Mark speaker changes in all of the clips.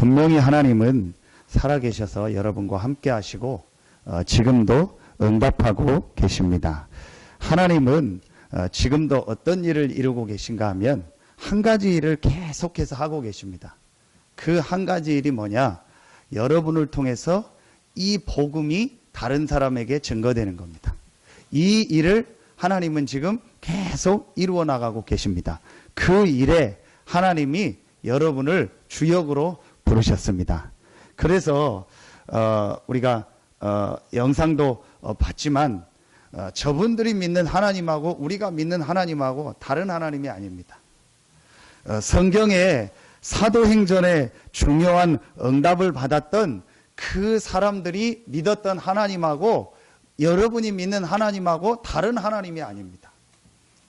Speaker 1: 분명히 하나님은 살아계셔서 여러분과 함께 하시고 지금도 응답하고 계십니다. 하나님은 지금도 어떤 일을 이루고 계신가 하면 한 가지 일을 계속해서 하고 계십니다. 그 한 가지 일이 뭐냐? 여러분을 통해서 이 복음이 다른 사람에게 증거되는 겁니다. 이 일을 하나님은 지금 계속 이루어 나가고 계십니다. 그 일에 하나님이 여러분을 주역으로 부르셨습니다. 그래서 우리가 영상도 봤지만 저분들이 믿는 하나님하고 우리가 믿는 하나님하고 다른 하나님이 아닙니다. 성경에 사도행전에 중요한 응답을 받았던 그 사람들이 믿었던 하나님하고 여러분이 믿는 하나님하고 다른 하나님이 아닙니다.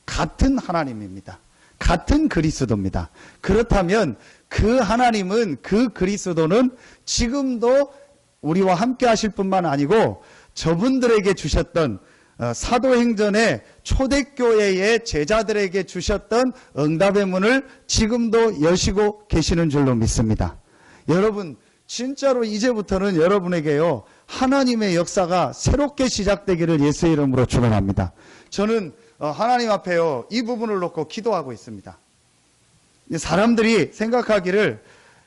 Speaker 1: 같은 하나님입니다. 같은 그리스도입니다. 그렇다면 그 하나님은, 그 그리스도는 지금도 우리와 함께 하실 뿐만 아니고 저분들에게 주셨던 사도행전의 초대교회의 제자들에게 주셨던 응답의 문을 지금도 여시고 계시는 줄로 믿습니다. 여러분, 진짜로 이제부터는 여러분에게요, 하나님의 역사가 새롭게 시작되기를 예수의 이름으로 축원합니다. 저는 하나님 앞에요, 이 부분을 놓고 기도하고 있습니다. 사람들이 생각하기를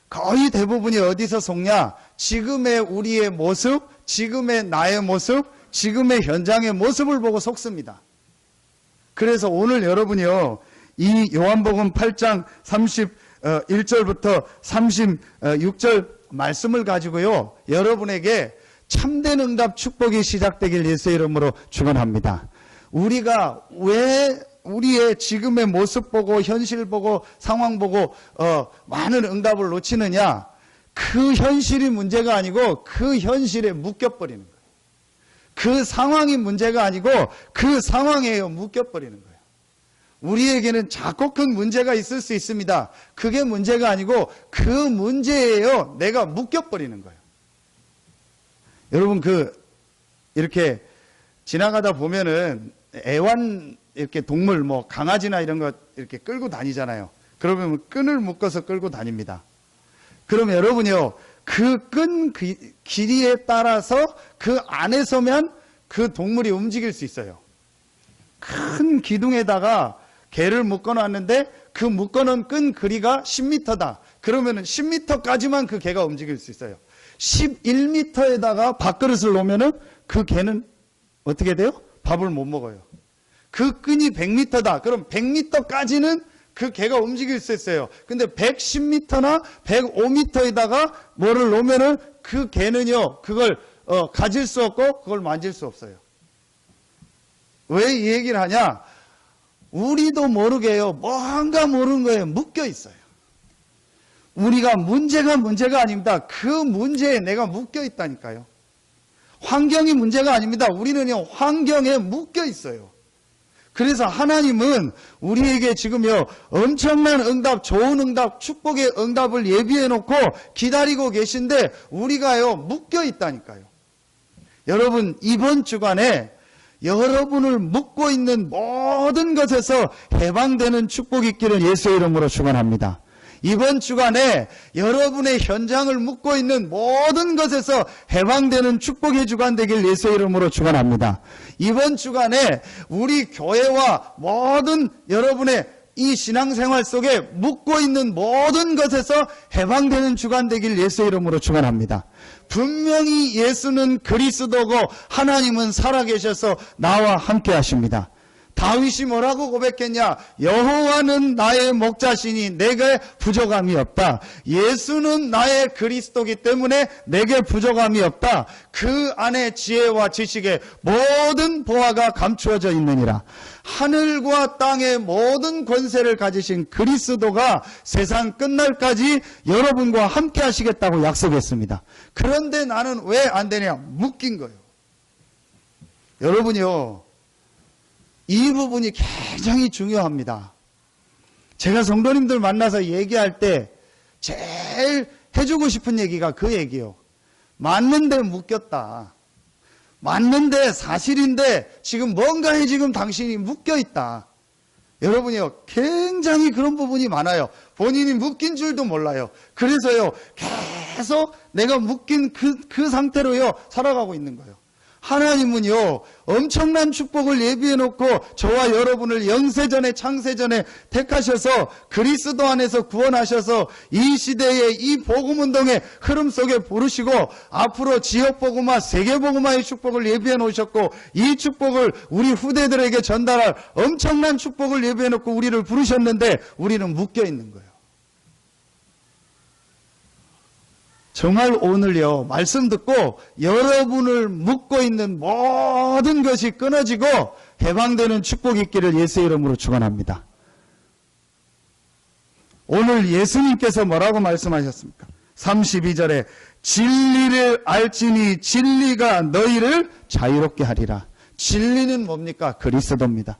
Speaker 1: 거의 대부분이 어디서 속냐? 지금의 우리의 모습, 지금의 나의 모습, 지금의 현장의 모습을 보고 속습니다. 그래서 오늘 여러분이요, 이 요한복음 8장 31절부터 36절 말씀을 가지고요, 여러분에게 참된 응답 축복이 시작되길 예수의 이름으로 축원합니다. 우리가 왜 우리의 지금의 모습 보고 현실 보고 상황 보고 많은 응답을 놓치느냐? 그 현실이 문제가 아니고 그 현실에 묶여버리는 거예요. 그 상황이 문제가 아니고 그 상황에 묶여버리는 거예요. 우리에게는 작고 큰 문제가 있을 수 있습니다. 그게 문제가 아니고 그 문제에요, 내가 묶여버리는 거예요. 여러분, 이렇게 지나가다 보면은 애완 이렇게 동물, 강아지나 이런 거 이렇게 끌고 다니잖아요. 그러면 끈을 묶어서 끌고 다닙니다. 그러면 여러분이요, 그 끈 길이에 따라서 그 안에서면 그 동물이 움직일 수 있어요. 큰 기둥에다가 개를 묶어놨는데 그 묶어놓은 끈 길이가 10m다. 그러면은 10m까지만 그 개가 움직일 수 있어요. 11m에다가 밥그릇을 놓으면은 그 개는 어떻게 돼요? 밥을 못 먹어요. 그 끈이 100m다. 그럼 100m까지는 그 개가 움직일 수 있어요. 근데 110m나 105m에다가 뭐를 놓으면은 그 개는요, 그걸 가질 수 없고 그걸 만질 수 없어요. 왜 이 얘기를 하냐? 우리도 모르게요, 뭔가 모르는 거에 묶여 있어요. 우리가 문제가 아닙니다. 그 문제에 내가 묶여 있다니까요. 환경이 문제가 아닙니다. 우리는요, 환경에 묶여 있어요. 그래서 하나님은 우리에게 지금요, 엄청난 응답, 좋은 응답, 축복의 응답을 예비해 놓고 기다리고 계신데 우리가요, 묶여 있다니까요. 여러분, 이번 주간에 여러분을 묶고 있는 모든 것에서 해방되는 축복이 있기를 예수의 이름으로 축원합니다. 이번 주간에 여러분의 현장을 묶고 있는 모든 것에서 해방되는 축복의 주간 되길 예수의 이름으로 축원합니다. 이번 주간에 우리 교회와 모든 여러분의 이 신앙생활 속에 묶고 있는 모든 것에서 해방되는 주간 되길 예수의 이름으로 축원합니다. 분명히 예수는 그리스도고 하나님은 살아계셔서 나와 함께 하십니다. 다윗이 뭐라고 고백했냐? 여호와는 나의 목자시니 내게 부족함이 없다. 예수는 나의 그리스도기 때문에 내게 부족함이 없다. 그 안에 지혜와 지식의 모든 보화가 감추어져 있느니라. 하늘과 땅의 모든 권세를 가지신 그리스도가 세상 끝날까지 여러분과 함께 하시겠다고 약속했습니다. 그런데 나는 왜 안 되냐? 묶인 거예요. 여러분이요, 이 부분이 굉장히 중요합니다. 제가 성도님들 만나서 얘기할 때 제일 해주고 싶은 얘기가 그 얘기요. 맞는데 묶였다. 맞는데 사실인데 지금 뭔가에 지금 당신이 묶여있다. 여러분이요, 굉장히 그런 부분이 많아요. 본인이 묶인 줄도 몰라요. 그래서요, 계속 내가 묶인 그 상태로요 살아가고 있는 거예요. 하나님은요 엄청난 축복을 예비해 놓고 저와 여러분을 영세전에 창세전에 택하셔서 그리스도 안에서 구원하셔서 이 시대의 이 복음운동의 흐름 속에 부르시고 앞으로 지역복음화 세계복음화의 축복을 예비해 놓으셨고 이 축복을 우리 후대들에게 전달할 엄청난 축복을 예비해 놓고 우리를 부르셨는데 우리는 묶여 있는 거예요. 정말 오늘요 말씀 듣고 여러분을 묶고 있는 모든 것이 끊어지고 해방되는 축복이 있기를 예수의 이름으로 축원합니다. 오늘 예수님께서 뭐라고 말씀하셨습니까? 32절에 진리를 알지니 진리가 너희를 자유롭게 하리라. 진리는 뭡니까? 그리스도입니다.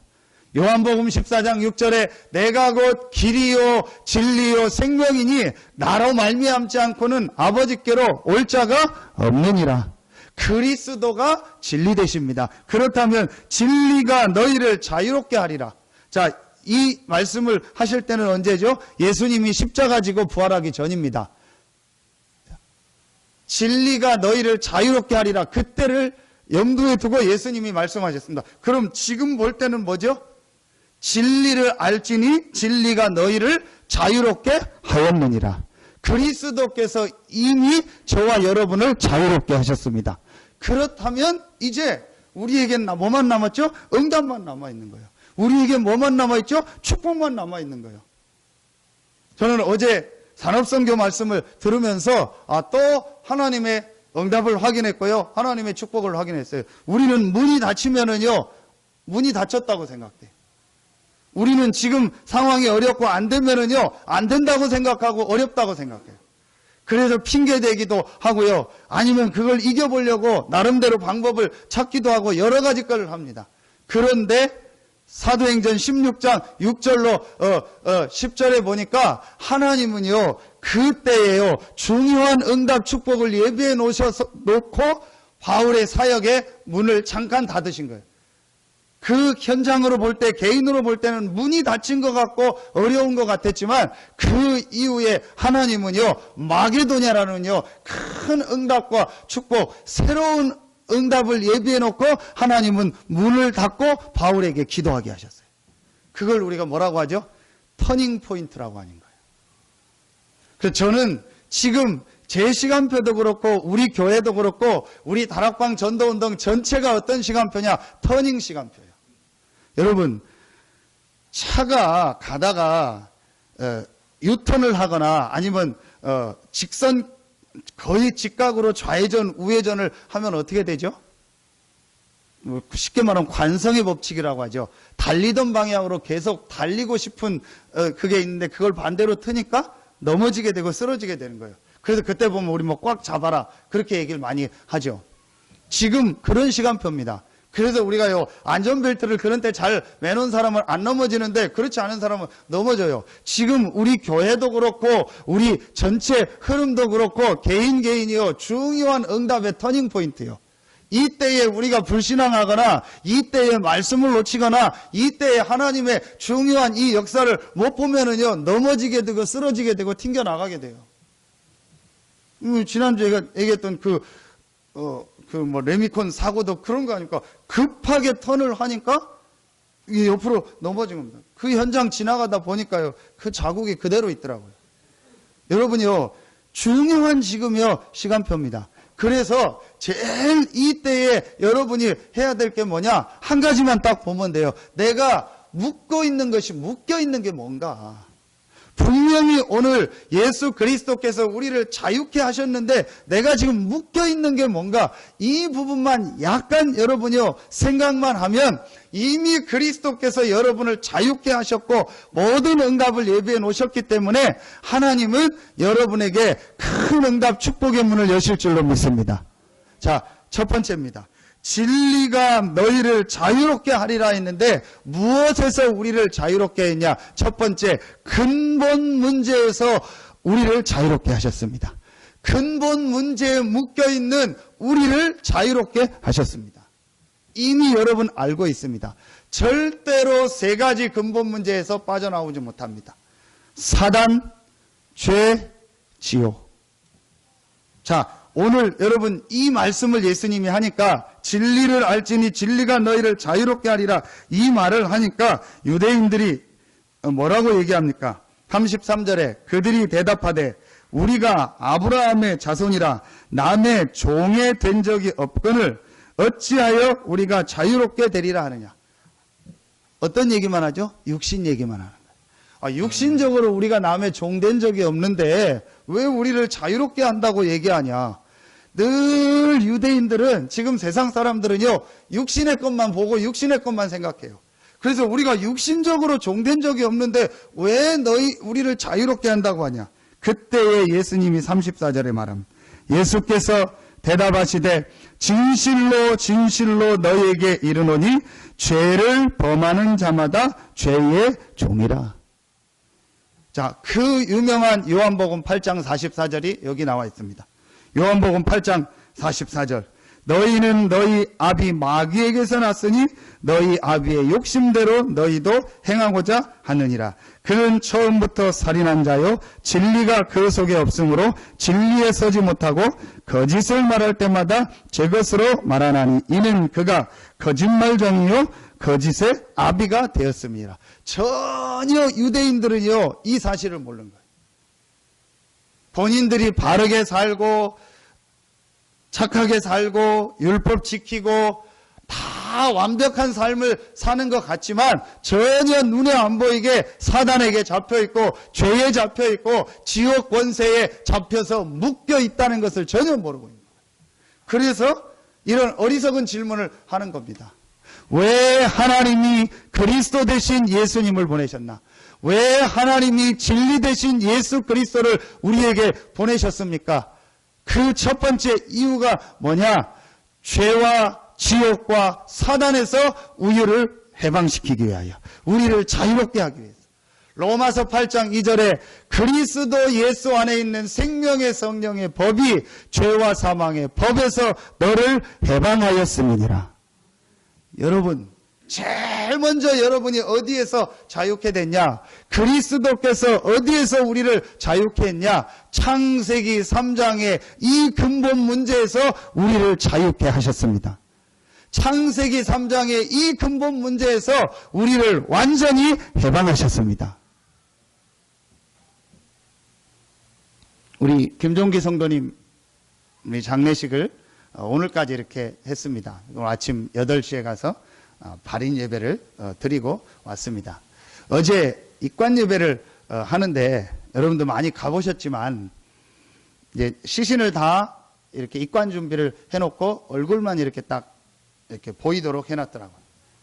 Speaker 1: 요한복음 14장 6절에 내가 곧 길이요 진리요 생명이니 나로 말미암지 않고는 아버지께로 올 자가 없느니라. 그리스도가 진리 되십니다. 그렇다면 진리가 너희를 자유롭게 하리라. 자, 이 말씀을 하실 때는 언제죠? 예수님이 십자가 지고 부활하기 전입니다. 진리가 너희를 자유롭게 하리라. 그때를 염두에 두고 예수님이 말씀하셨습니다. 그럼 지금 볼 때는 뭐죠? 진리를 알지니 진리가 너희를 자유롭게 하였느니라. 그리스도께서 이미 저와 여러분을 자유롭게 하셨습니다. 그렇다면 이제 우리에겐 뭐만 남았죠? 응답만 남아있는 거예요. 우리에게 뭐만 남아있죠? 축복만 남아있는 거예요. 저는 어제 산업선교 말씀을 들으면서 또 하나님의 응답을 확인했고요. 하나님의 축복을 확인했어요. 우리는 문이 닫히면은요, 문이 닫혔다고 생각돼요. 우리는 지금 상황이 어렵고 안 되면은요, 안 된다고 생각하고 어렵다고 생각해요. 그래서 핑계대기도 하고요. 아니면 그걸 이겨보려고 나름대로 방법을 찾기도 하고 여러 가지 걸 합니다. 그런데 사도행전 16장 6절로 10절에 보니까 하나님은요, 그때에요, 중요한 응답 축복을 예비해 놓고 바울의 사역의 문을 잠깐 닫으신 거예요. 그 현장으로 볼 때, 개인으로 볼 때는 문이 닫힌 것 같고 어려운 것 같았지만 그 이후에 하나님은요, 마게도냐라는요, 큰 응답과 축복, 새로운 응답을 예비해 놓고 하나님은 문을 닫고 바울에게 기도하게 하셨어요. 그걸 우리가 뭐라고 하죠? 터닝 포인트라고 하는 거예요. 그래서 저는 지금 제 시간표도 그렇고 우리 교회도 그렇고 우리 다락방 전도운동 전체가 어떤 시간표냐? 터닝 시간표예요. 여러분, 차가 가다가 유턴을 하거나 아니면 직선 거의 직각으로 좌회전 우회전을 하면 어떻게 되죠? 쉽게 말하면 관성의 법칙이라고 하죠. 달리던 방향으로 계속 달리고 싶은 그게 있는데 그걸 반대로 트니까 넘어지게 되고 쓰러지게 되는 거예요. 그래서 그때 보면 우리 뭐 꽉 잡아라 그렇게 얘기를 많이 하죠. 지금 그런 시간표입니다. 그래서 우리가요, 안전벨트를 그런 때 잘 매놓은 사람은 안 넘어지는데 그렇지 않은 사람은 넘어져요. 지금 우리 교회도 그렇고 우리 전체 흐름도 그렇고 개인이요, 중요한 응답의 터닝 포인트요. 이때에 우리가 불신앙하거나 이때에 말씀을 놓치거나 이때에 하나님의 중요한 이 역사를 못 보면은요, 넘어지게 되고 쓰러지게 되고 튕겨나가게 돼요. 지난주에 얘기했던 레미콘 사고도 그런 거 아닙니까? 급하게 턴을 하니까 이게 옆으로 넘어진 겁니다. 그 현장 지나가다 보니까요, 그 자국이 그대로 있더라고요. 여러분이요, 중요한 지금요, 시간표입니다. 그래서 제일 이때에 여러분이 해야 될 게 뭐냐? 한 가지만 딱 보면 돼요. 내가 묶여 있는 게 뭔가? 분명히 오늘 예수 그리스도께서 우리를 자유케 하셨는데 내가 지금 묶여 있는 게 뭔가? 이 부분만 약간 여러분이요, 생각만 하면 이미 그리스도께서 여러분을 자유케 하셨고 모든 응답을 예비해 놓으셨기 때문에 하나님은 여러분에게 큰 응답 축복의 문을 여실 줄로 믿습니다. 자, 첫 번째입니다. 진리가 너희를 자유롭게 하리라 했는데 무엇에서 우리를 자유롭게 했냐? 첫 번째, 근본 문제에서 우리를 자유롭게 하셨습니다. 근본 문제에 묶여있는 우리를 자유롭게 하셨습니다. 이미 여러분 알고 있습니다. 절대로 세 가지 근본 문제에서 빠져나오지 못합니다. 사단, 죄, 지옥. 자, 오늘 여러분 이 말씀을 예수님이 하니까 진리를 알지니 진리가 너희를 자유롭게 하리라 이 말을 하니까 유대인들이 뭐라고 얘기합니까? 33절에 그들이 대답하되 우리가 아브라함의 자손이라 남의 종에 된 적이 없거늘 어찌하여 우리가 자유롭게 되리라 하느냐. 어떤 얘기만 하죠? 육신 얘기만 하는 거예요. 육신적으로 우리가 남의 종 된 적이 없는데 왜 우리를 자유롭게 한다고 얘기하냐. 늘 유대인들은 지금 세상 사람들은요 육신의 것만 보고 육신의 것만 생각해요. 그래서 우리가 육신적으로 종된 적이 없는데 왜 우리를 자유롭게 한다고 하냐. 그때에 예수님이 34절에 말합니다. 예수께서 대답하시되 진실로 진실로 너희에게 이르노니 죄를 범하는 자마다 죄의 종이라. 자, 그 유명한 요한복음 8장 44절이 여기 나와 있습니다. 요한복음 8장 44절. 너희는 너희 아비 마귀에게서 났으니 너희 아비의 욕심대로 너희도 행하고자 하느니라. 그는 처음부터 살인한 자요 진리가 그 속에 없으므로 진리에 서지 못하고 거짓을 말할 때마다 제 것으로 말하나니 이는 그가 거짓말쟁이요 거짓의 아비가 되었습니다. 전혀 유대인들은요 이 사실을 모르는 거예요. 본인들이 바르게 살고 착하게 살고 율법 지키고 다 완벽한 삶을 사는 것 같지만 전혀 눈에 안 보이게 사단에게 잡혀있고 죄에 잡혀있고 지옥 권세에 잡혀서 묶여 있다는 것을 전혀 모르고 있는 거예요. 그래서 이런 어리석은 질문을 하는 겁니다. 왜 하나님이 그리스도 되신 예수님을 보내셨나? 왜 하나님이 진리 되신 예수 그리스도를 우리에게 보내셨습니까? 그 첫 번째 이유가 뭐냐? 죄와 지옥과 사단에서 우리를 해방시키기 위하여, 우리를 자유롭게 하기 위해서. 로마서 8장 2절에 그리스도 예수 안에 있는 생명의 성령의 법이 죄와 사망의 법에서 너를 해방하였음이니라. 여러분, 제일 먼저 여러분이 어디에서 자유케 됐냐? 그리스도께서 어디에서 우리를 자유케 했냐? 창세기 3장의 이 근본 문제에서 우리를 자유케 하셨습니다. 창세기 3장의 이 근본 문제에서 우리를 완전히 해방하셨습니다. 우리 김종기 성도님 우리 장례식을 오늘까지 이렇게 했습니다. 오늘 아침 8시에 가서 발인 예배를 드리고 왔습니다. 어제 입관 예배를 하는데 여러분도 많이 가보셨지만 이제 시신을 다 이렇게 입관 준비를 해놓고 얼굴만 이렇게 딱 이렇게 보이도록 해놨더라고요.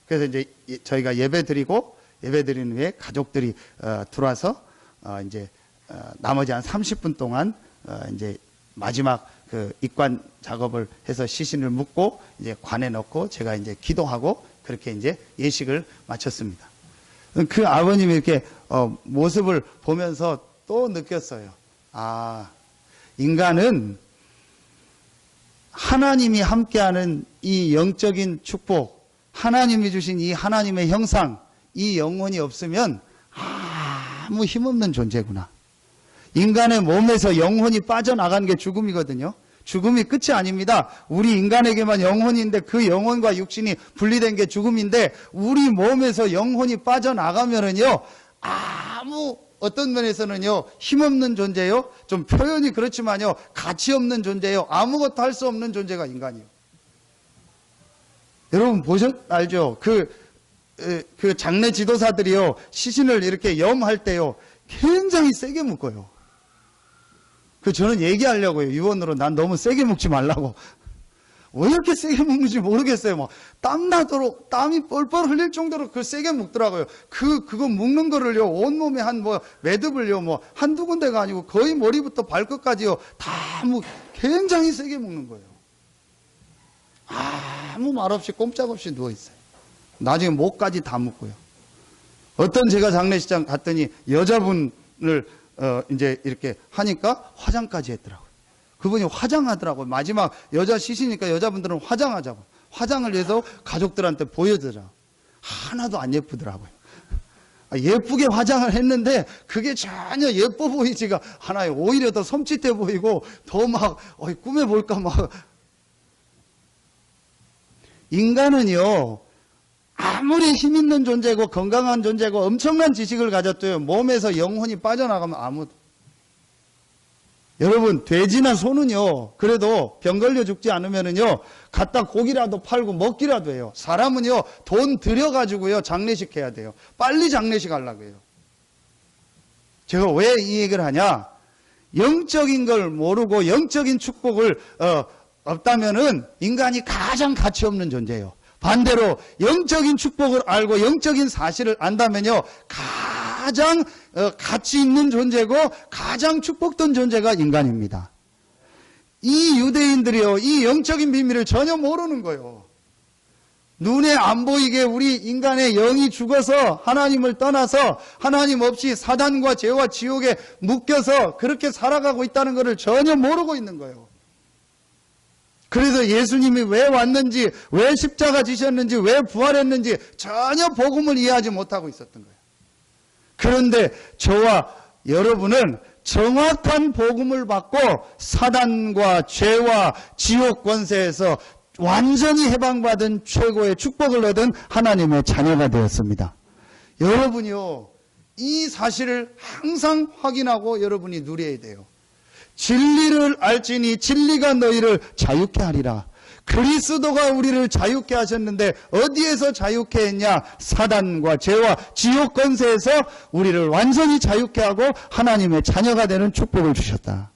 Speaker 1: 그래서 이제 저희가 예배 드리고 예배 드리는 후에 가족들이 들어와서 이제 나머지 한 30분 동안 이제 마지막 그 입관 작업을 해서 시신을 묻고 이제 관에 넣고 제가 이제 기도하고 그렇게 이제 예식을 마쳤습니다. 그 아버님이 이렇게 모습을 보면서 또 느꼈어요. 아, 인간은 하나님이 함께하는 이 영적인 축복, 하나님이 주신 이 하나님의 형상, 이 영혼이 없으면 아무 힘없는 존재구나. 인간의 몸에서 영혼이 빠져나가는 게 죽음이거든요. 죽음이 끝이 아닙니다. 우리 인간에게만 영혼이 있는데 그 영혼과 육신이 분리된 게 죽음인데 우리 몸에서 영혼이 빠져나가면은요, 아무 어떤 면에서는요, 힘없는 존재요. 좀 표현이 그렇지만요, 가치 없는 존재요. 아무것도 할 수 없는 존재가 인간이에요. 여러분 알죠? 그 장례 지도사들이요, 시신을 이렇게 염할 때요, 굉장히 세게 묶어요. 저는 얘기하려고요. 유언으로 난 너무 세게 묶지 말라고. 왜 이렇게 세게 묶는지 모르겠어요. 막 땀나도록 땀이 뻘뻘 흘릴 정도로 세게 묶더라고요. 그거 묶는 거를요, 온몸에 매듭을요, 한두 군데가 아니고 거의 머리부터 발끝까지요, 다 굉장히 세게 묶는 거예요. 아무 말 없이 꼼짝없이 누워있어요. 나중에 목까지 다 묶고요. 어떤 제가 장례식장 갔더니 여자분을 이제 이렇게 하니까 화장까지 했더라고요. 그분이 화장하더라고요. 마지막 여자 시시니까 여자분들은 화장하자고. 화장을 해서 가족들한테 보여드려. 하나도 안 예쁘더라고요. 예쁘게 화장을 했는데 그게 전혀 예뻐 보이지가 않아요. 오히려 더 섬찟해 보이고 더 막 꿈에 볼까 막. 인간은요, 아무리 힘 있는 존재고 건강한 존재고 엄청난 지식을 가졌도요, 몸에서 영혼이 빠져나가면 아무도. 여러분, 돼지나 소는요, 그래도 병 걸려 죽지 않으면은요, 갖다 고기라도 팔고 먹기라도 해요. 사람은요, 돈 들여가지고요, 장례식 해야 돼요. 빨리 장례식 하려고 해요. 제가 왜 이 얘기를 하냐? 영적인 걸 모르고 영적인 축복을, 없다면은 인간이 가장 가치 없는 존재예요. 반대로 영적인 축복을 알고 영적인 사실을 안다면요, 가장 가치 있는 존재고 가장 축복된 존재가 인간입니다. 이 유대인들이요, 이 영적인 비밀을 전혀 모르는 거예요. 눈에 안 보이게 우리 인간의 영이 죽어서 하나님을 떠나서 하나님 없이 사단과 죄와 지옥에 묶여서 그렇게 살아가고 있다는 것을 전혀 모르고 있는 거예요. 그래서 예수님이 왜 왔는지, 왜 십자가 지셨는지, 왜 부활했는지 전혀 복음을 이해하지 못하고 있었던 거예요. 그런데 저와 여러분은 정확한 복음을 받고 사단과 죄와 지옥 권세에서 완전히 해방받은 최고의 축복을 얻은 하나님의 자녀가 되었습니다. 여러분이요, 이 사실을 항상 확인하고 여러분이 누려야 돼요. 진리를 알지니 진리가 너희를 자유케 하리라. 그리스도가 우리를 자유케 하셨는데 어디에서 자유케 했냐? 사단과 죄와 지옥 권세에서 우리를 완전히 자유케 하고 하나님의 자녀가 되는 축복을 주셨다.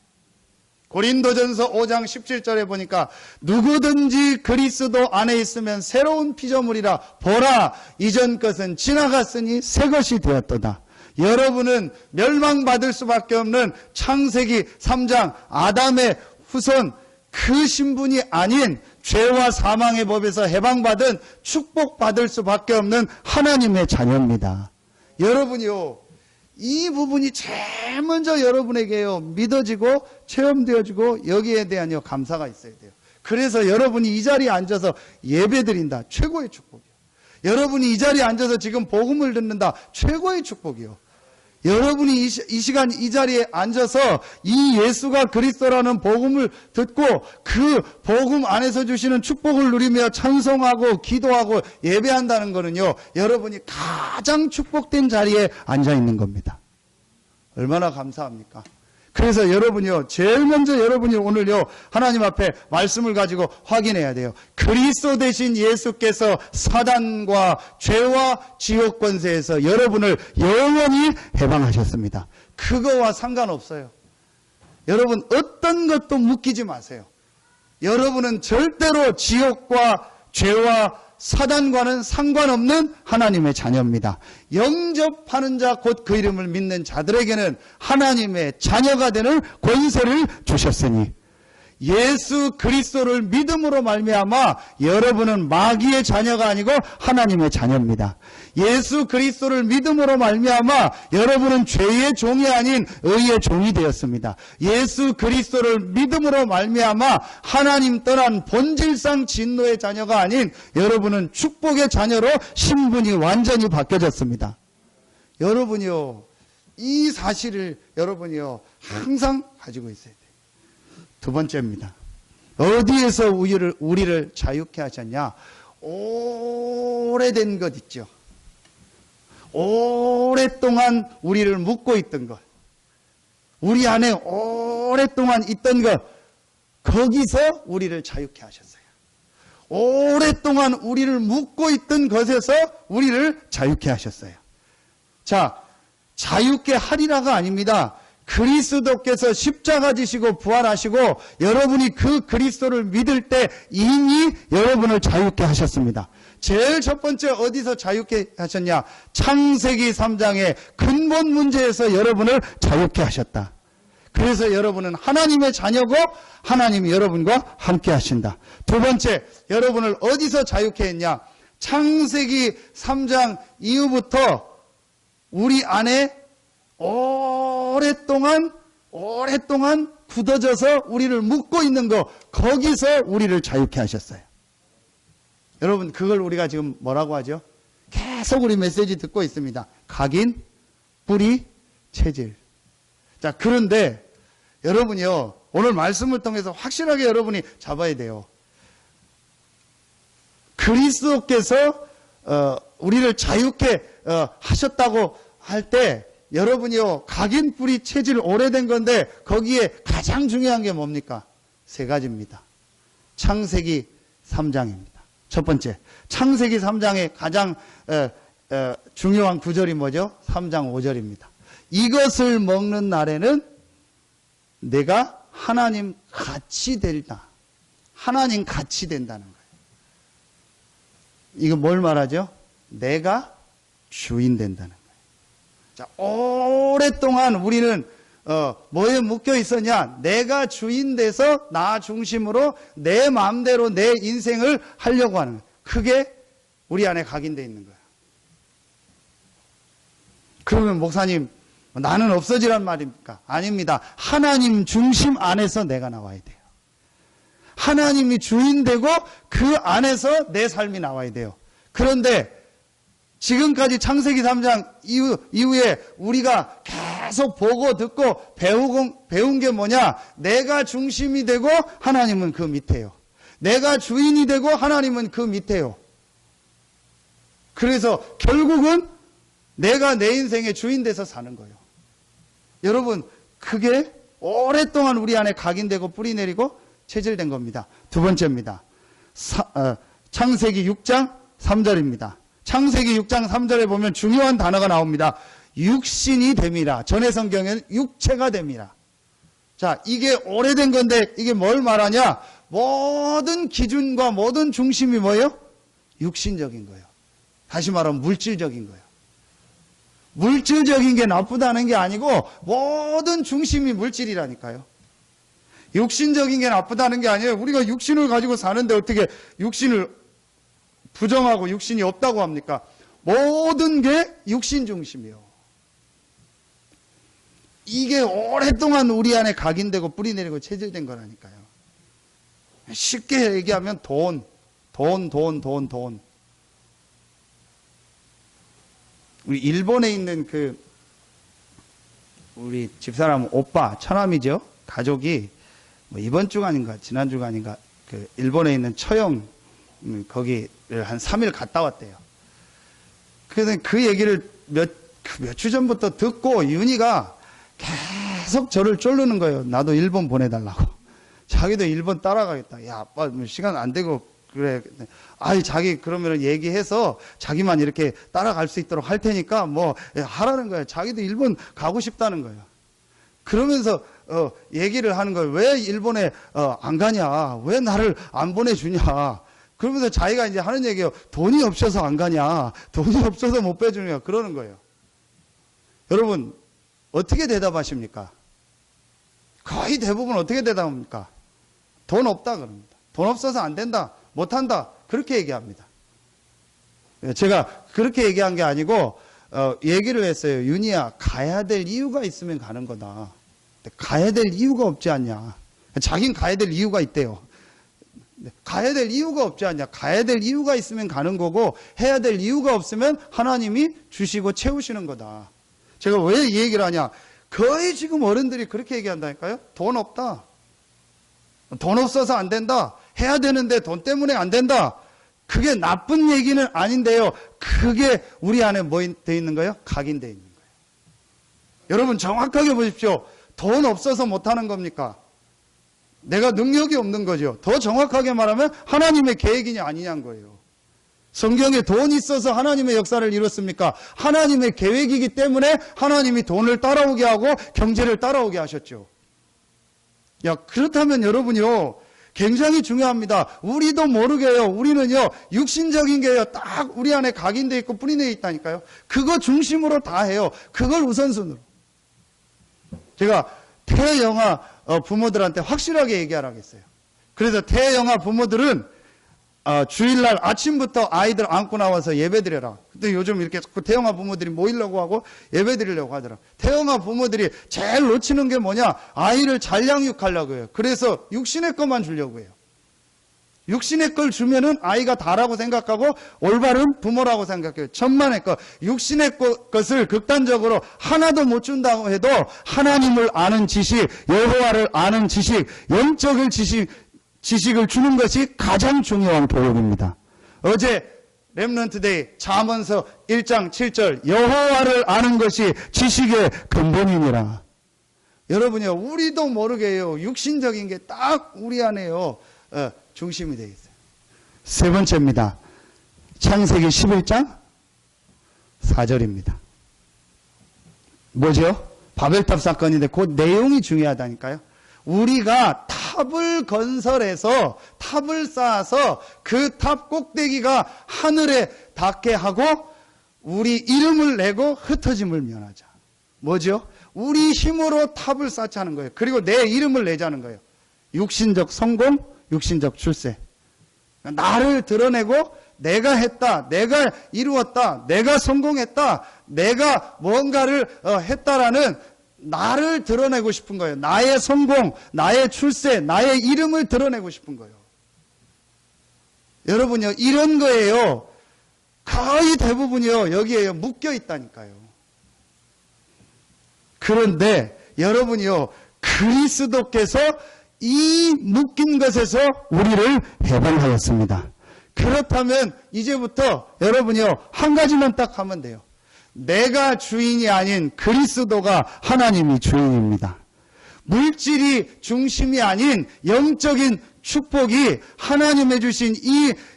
Speaker 1: 고린도전서 5장 17절에 보니까 누구든지 그리스도 안에 있으면 새로운 피조물이라. 보라, 이전 것은 지나갔으니 새 것이 되었도다. 여러분은 멸망받을 수밖에 없는 창세기 3장 아담의 후손, 그 신분이 아닌 죄와 사망의 법에서 해방받은 축복받을 수밖에 없는 하나님의 자녀입니다. 여러분이요, 이 부분이 제일 먼저 여러분에게요, 믿어지고 체험되어지고 여기에 대한 감사가 있어야 돼요. 그래서 여러분이 이 자리에 앉아서 예배드린다, 최고의 축복이요. 여러분이 이 자리에 앉아서 지금 복음을 듣는다, 최고의 축복이요. 여러분이 이 시간 이 자리에 앉아서 이 예수가 그리스도라는 복음을 듣고 그 복음 안에서 주시는 축복을 누리며 찬송하고 기도하고 예배한다는 것은요, 여러분이 가장 축복된 자리에 앉아 있는 겁니다. 얼마나 감사합니까? 그래서 여러분이요, 제일 먼저 여러분이 오늘요, 하나님 앞에 말씀을 가지고 확인해야 돼요. 그리스도 되신 예수께서 사단과 죄와 지옥 권세에서 여러분을 영원히 해방하셨습니다. 그거와 상관없어요. 여러분, 어떤 것도 묶이지 마세요. 여러분은 절대로 지옥과 죄와 사단과는 상관없는 하나님의 자녀입니다. 영접하는 자, 곧 그 이름을 믿는 자들에게는 하나님의 자녀가 되는 권세를 주셨으니, 예수 그리스도를 믿음으로 말미암아 여러분은 마귀의 자녀가 아니고 하나님의 자녀입니다. 예수 그리스도를 믿음으로 말미암아 여러분은 죄의 종이 아닌 의의 종이 되었습니다. 예수 그리스도를 믿음으로 말미암아 하나님 떠난 본질상 진노의 자녀가 아닌 여러분은 축복의 자녀로 신분이 완전히 바뀌어졌습니다. 여러분이요, 이 사실을 여러분이요, 항상 가지고 있어야 돼요. 두 번째입니다. 어디에서 우리를 자유케 하셨냐? 오래된 것 있죠. 오랫동안 우리를 묶고 있던 것, 우리 안에 오랫동안 있던 것, 거기서 우리를 자유케 하셨어요. 오랫동안 우리를 묶고 있던 것에서 우리를 자유케 하셨어요. 자, 자유케 하리라가 아닙니다. 그리스도께서 십자가 지시고 부활하시고 여러분이 그 그리스도를 믿을 때 이미 여러분을 자유케 하셨습니다. 제일 첫 번째 어디서 자유케 하셨냐? 창세기 3장의 근본 문제에서 여러분을 자유케 하셨다. 그래서 여러분은 하나님의 자녀고 하나님이 여러분과 함께 하신다. 두 번째, 여러분을 어디서 자유케 했냐? 창세기 3장 이후부터 우리 안에 오랫동안 굳어져서 우리를 묶고 있는 거, 거기서 우리를 자유케 하셨어요. 여러분, 그걸 우리가 지금 뭐라고 하죠? 계속 우리 메시지 듣고 있습니다. 각인, 뿌리, 체질. 자, 그런데 여러분이요, 오늘 말씀을 통해서 확실하게 여러분이 잡아야 돼요. 그리스도께서 우리를 자유케 하셨다고 할 때 여러분이요, 각인, 뿌리, 체질 오래된 건데 거기에 가장 중요한 게 뭡니까? 세 가지입니다. 창세기 3장입니다. 첫 번째, 창세기 3장의 가장 중요한 구절이 뭐죠? 3장 5절입니다. 이것을 먹는 날에는 내가 하나님 같이 된다. 하나님 같이 된다는 거예요. 이거 뭘 말하죠? 내가 주인 된다는 거예요. 자, 오랫동안 우리는 뭐에 묶여 있었냐? 내가 주인 돼서 나 중심으로 내 마음대로 내 인생을 하려고 하는 거예요. 그게 우리 안에 각인되어 있는 거예요. 그러면 목사님, 나는 없어지란 말입니까? 아닙니다. 하나님 중심 안에서 내가 나와야 돼요. 하나님이 주인 되고 그 안에서 내 삶이 나와야 돼요. 그런데 지금까지 창세기 3장 이후에 우리가 계속 보고 듣고 배운 게 뭐냐? 내가 중심이 되고 하나님은 그 밑에요. 내가 주인이 되고 하나님은 그 밑에요. 그래서 결국은 내가 내 인생의 주인 돼서 사는 거예요. 여러분, 그게 오랫동안 우리 안에 각인되고 뿌리내리고 체질된 겁니다. 두 번째입니다. 창세기 6장 3절입니다. 창세기 6장 3절에 보면 중요한 단어가 나옵니다. 육신이 됨이라. 전의 성경에는 육체가 됨이라. 자, 이게 오래된 건데 이게 뭘 말하냐? 모든 기준과 모든 중심이 뭐예요? 육신적인 거예요. 다시 말하면 물질적인 거예요. 물질적인 게 나쁘다는 게 아니고 모든 중심이 물질이라니까요. 육신적인 게 나쁘다는 게 아니에요. 우리가 육신을 가지고 사는데 어떻게 육신을 부정하고 육신이 없다고 합니까? 모든 게 육신 중심이에요. 이게 오랫동안 우리 안에 각인되고 뿌리내리고 체질된 거라니까요. 쉽게 얘기하면 돈. 우리 일본에 있는 우리 집사람 오빠, 처남이죠. 가족이 이번 주가 아닌가, 지난 주가 아닌가, 일본에 있는 처형, 거기를 한 3일 갔다 왔대요. 그래서 그 얘기를 몇 주 전부터 듣고 윤희가 계속 저를 쫄르는 거예요. 나도 일본 보내달라고. 자기도 일본 따라가겠다. 야, 아빠 시간 안 되고 그래. 아이, 자기 그러면 얘기해서 자기만 이렇게 따라갈 수 있도록 할 테니까 뭐 하라는 거예요. 자기도 일본 가고 싶다는 거예요. 그러면서 얘기를 하는 거예요. 왜 일본에 안 가냐? 왜 나를 안 보내주냐? 그러면서 자기가 이제 하는 얘기예요. 돈이 없어서 안 가냐? 돈이 없어서 못 빼주냐? 그러는 거예요. 여러분, 어떻게 대답하십니까? 거의 대부분 어떻게 대답합니까? 돈 없다 그럽니다. 돈 없어서 안 된다, 못 한다, 그렇게 얘기합니다. 제가 그렇게 얘기한 게 아니고 얘기를 했어요. 윤희야, 가야 될 이유가 있으면 가는 거다. 가야 될 이유가 없지 않냐. 자긴 가야 될 이유가 있대요. 가야 될 이유가 없지 않냐. 가야 될 이유가 있으면 가는 거고 해야 될 이유가 없으면 하나님이 주시고 채우시는 거다. 제가 왜 이 얘기를 하냐. 거의 지금 어른들이 그렇게 얘기한다니까요. 돈 없다. 돈 없어서 안 된다. 해야 되는데 돈 때문에 안 된다. 그게 나쁜 얘기는 아닌데요. 그게 우리 안에 뭐 돼 있는 거예요? 각인되어 있는 거예요. 여러분 정확하게 보십시오. 돈 없어서 못하는 겁니까? 내가 능력이 없는 거죠. 더 정확하게 말하면 하나님의 계획이냐 아니냐는 거예요. 성경에 돈이 있어서 하나님의 역사를 이뤘습니까? 하나님의 계획이기 때문에 하나님이 돈을 따라오게 하고 경제를 따라오게 하셨죠. 야, 그렇다면 여러분요, 굉장히 중요합니다. 우리도 모르게요. 우리는요, 육신적인 게요, 딱 우리 안에 각인되어 있고 뿌리내어 있다니까요. 그거 중심으로 다 해요. 그걸 우선순위로. 제가 태영아 부모들한테 확실하게 얘기하라고 했어요. 그래서 태영아 부모들은 주일날 아침부터 아이들 안고 나와서 예배드려라. 근데 요즘 이렇게 태영아 부모들이 모이려고 하고 예배드리려고 하더라. 태영아 부모들이 제일 놓치는 게 뭐냐? 아이를 잘 양육하려고 해요. 그래서 육신의 것만 주려고 해요. 육신의 걸 주면은 아이가 다라고 생각하고 올바른 부모라고 생각해요. 천만의 것. 육신의 것을 극단적으로 하나도 못 준다고 해도 하나님을 아는 지식, 여호와를 아는 지식, 영적인 지식을 주는 것이 가장 중요한 교육입니다. 어제 렘넌트데이 잠언서 1장 7절 여호와를 아는 것이 지식의 근본이니라. 여러분요, 우리도 모르게요, 육신적인 게 딱 우리 안에요 중심이 되어 있어요. 세 번째입니다. 창세기 11장 4절입니다. 뭐죠? 바벨탑 사건인데 그 내용이 중요하다니까요. 우리가 탑을 건설해서 탑을 쌓아서 그 탑 꼭대기가 하늘에 닿게 하고 우리 이름을 내고 흩어짐을 면하자. 뭐죠? 우리 힘으로 탑을 쌓자는 거예요. 그리고 내 이름을 내자는 거예요. 육신적 성공, 육신적 출세. 나를 드러내고 내가 했다, 내가 이루었다, 내가 성공했다, 내가 뭔가를 했다라는 나를 드러내고 싶은 거예요. 나의 성공, 나의 출세, 나의 이름을 드러내고 싶은 거예요. 여러분요, 이런 거예요. 거의 대부분이요, 여기에요, 묶여 있다니까요. 그런데 여러분이요, 그리스도께서 이 묶인 것에서 우리를 해방하였습니다. 그렇다면 이제부터 여러분이요, 한 가지만 딱 하면 돼요. 내가 주인이 아닌 그리스도가 하나님이 주인입니다. 물질이 중심이 아닌 영적인 축복이 하나님의 주신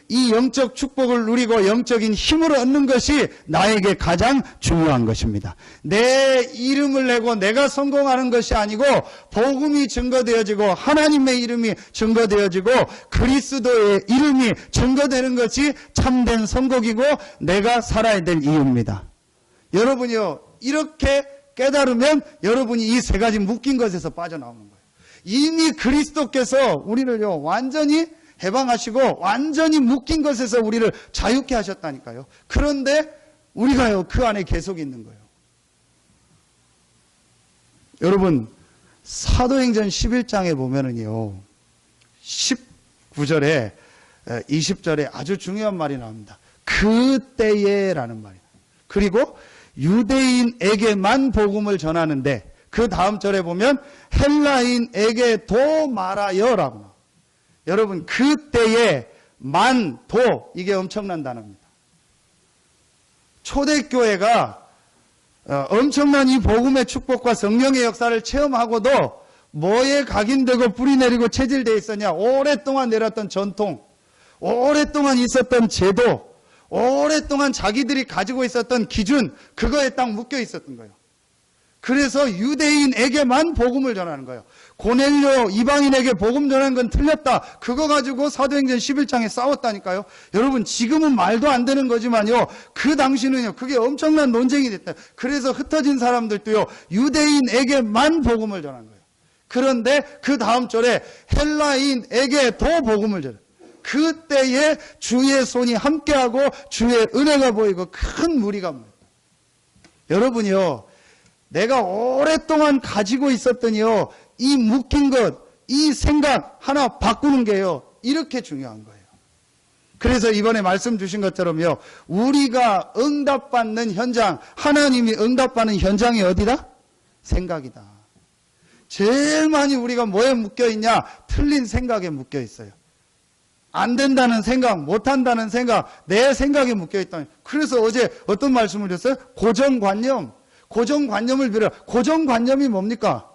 Speaker 1: 이 영적 축복을 누리고 영적인 힘을 얻는 것이 나에게 가장 중요한 것입니다. 내 이름을 내고 내가 성공하는 것이 아니고 복음이 증거되어지고 하나님의 이름이 증거되어지고 그리스도의 이름이 증거되는 것이 참된 선곡이고 내가 살아야 될 이유입니다. 여러분이요, 이렇게 깨달으면 여러분이 이 세 가지 묶인 것에서 빠져나오는 거예요. 이미 그리스도께서 우리를요, 완전히 해방하시고 완전히 묶인 것에서 우리를 자유케 하셨다니까요. 그런데 우리가요, 그 안에 계속 있는 거예요. 여러분, 사도행전 11장에 보면은요, 19절에 20절에 아주 중요한 말이 나옵니다. 그때에라는 말이에요. 그리고 유대인에게만 복음을 전하는데 그 다음 절에 보면 헬라인에게도 말하여라고 나와요. 여러분, 그때에 만도, 이게 엄청난 단어입니다. 초대교회가 엄청난 이 복음의 축복과 성령의 역사를 체험하고도 뭐에 각인되고 뿌리 내리고 체질되어 있었냐? 오랫동안 내렸던 전통, 오랫동안 있었던 제도, 오랫동안 자기들이 가지고 있었던 기준, 그거에 딱 묶여 있었던 거예요. 그래서 유대인에게만 복음을 전하는 거예요. 고넬료 이방인에게 복음 전하는 건 틀렸다. 그거 가지고 사도행전 11장에 싸웠다니까요. 여러분, 지금은 말도 안 되는 거지만요, 그 당시는요, 그게 엄청난 논쟁이 됐다. 그래서 흩어진 사람들도요, 유대인에게만 복음을 전한 거예요. 그런데 그 다음 절에 헬라인에게도 복음을 전해요. 그때에 주의 손이 함께하고 주의 은혜가 보이고 큰 무리가 모여요. 여러분이요, 내가 오랫동안 가지고 있었더니요, 이 묶인 것, 이 생각 하나 바꾸는 게요, 이렇게 중요한 거예요. 그래서 이번에 말씀 주신 것처럼요, 우리가 응답받는 현장, 하나님이 응답받는 현장이 어디다? 생각이다. 제일 많이 우리가 뭐에 묶여 있냐? 틀린 생각에 묶여 있어요. 안 된다는 생각, 못한다는 생각, 내 생각에 묶여 있다. 그래서 어제 어떤 말씀을 드렸어요? 고정관념. 고정관념을 빌어. 고정관념이 뭡니까?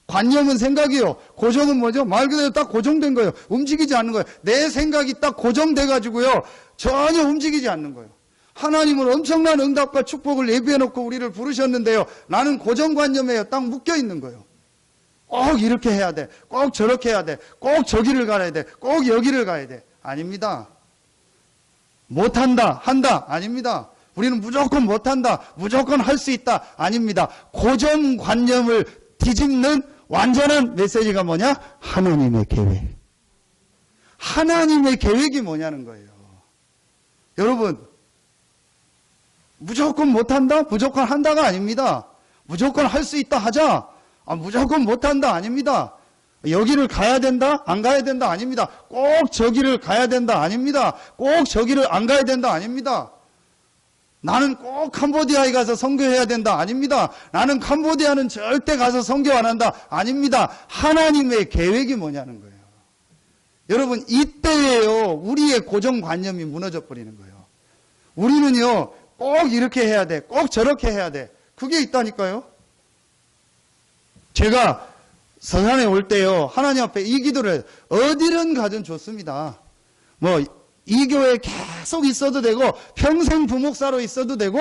Speaker 1: 관념은 생각이요. 고정은 뭐죠? 말 그대로 딱 고정된 거예요. 움직이지 않는 거예요. 내 생각이 딱 고정돼 가지고요, 전혀 움직이지 않는 거예요. 하나님은 엄청난 응답과 축복을 예비해 놓고 우리를 부르셨는데요, 나는 고정관념에 딱 묶여 있는 거예요. 꼭 이렇게 해야 돼. 꼭 저렇게 해야 돼. 꼭 저기를 가야 돼. 꼭 여기를 가야 돼. 아닙니다. 못한다, 한다. 아닙니다. 우리는 무조건 못한다, 무조건 할 수 있다. 아닙니다. 고정관념을 뒤집는 완전한 메시지가 뭐냐? 하나님의 계획. 하나님의 계획이 뭐냐는 거예요. 여러분, 무조건 못한다, 무조건 한다가 아닙니다. 무조건 할 수 있다 하자. 무조건 못한다 아닙니다. 여기를 가야 된다? 안 가야 된다? 아닙니다. 꼭 저기를 가야 된다? 아닙니다. 꼭 저기를 안 가야 된다? 아닙니다. 나는 꼭 캄보디아에 가서 선교해야 된다? 아닙니다. 나는 캄보디아는 절대 가서 선교 안 한다? 아닙니다. 하나님의 계획이 뭐냐는 거예요. 여러분, 이때예요. 우리의 고정관념이 무너져 버리는 거예요. 우리는요, 꼭 이렇게 해야 돼. 꼭 저렇게 해야 돼. 그게 있다니까요. 제가 서산에 올 때요, 하나님 앞에 이 기도를 해요. 어디든 가든 좋습니다. 뭐, 이 교회에 계속 있어도 되고, 평생 부목사로 있어도 되고,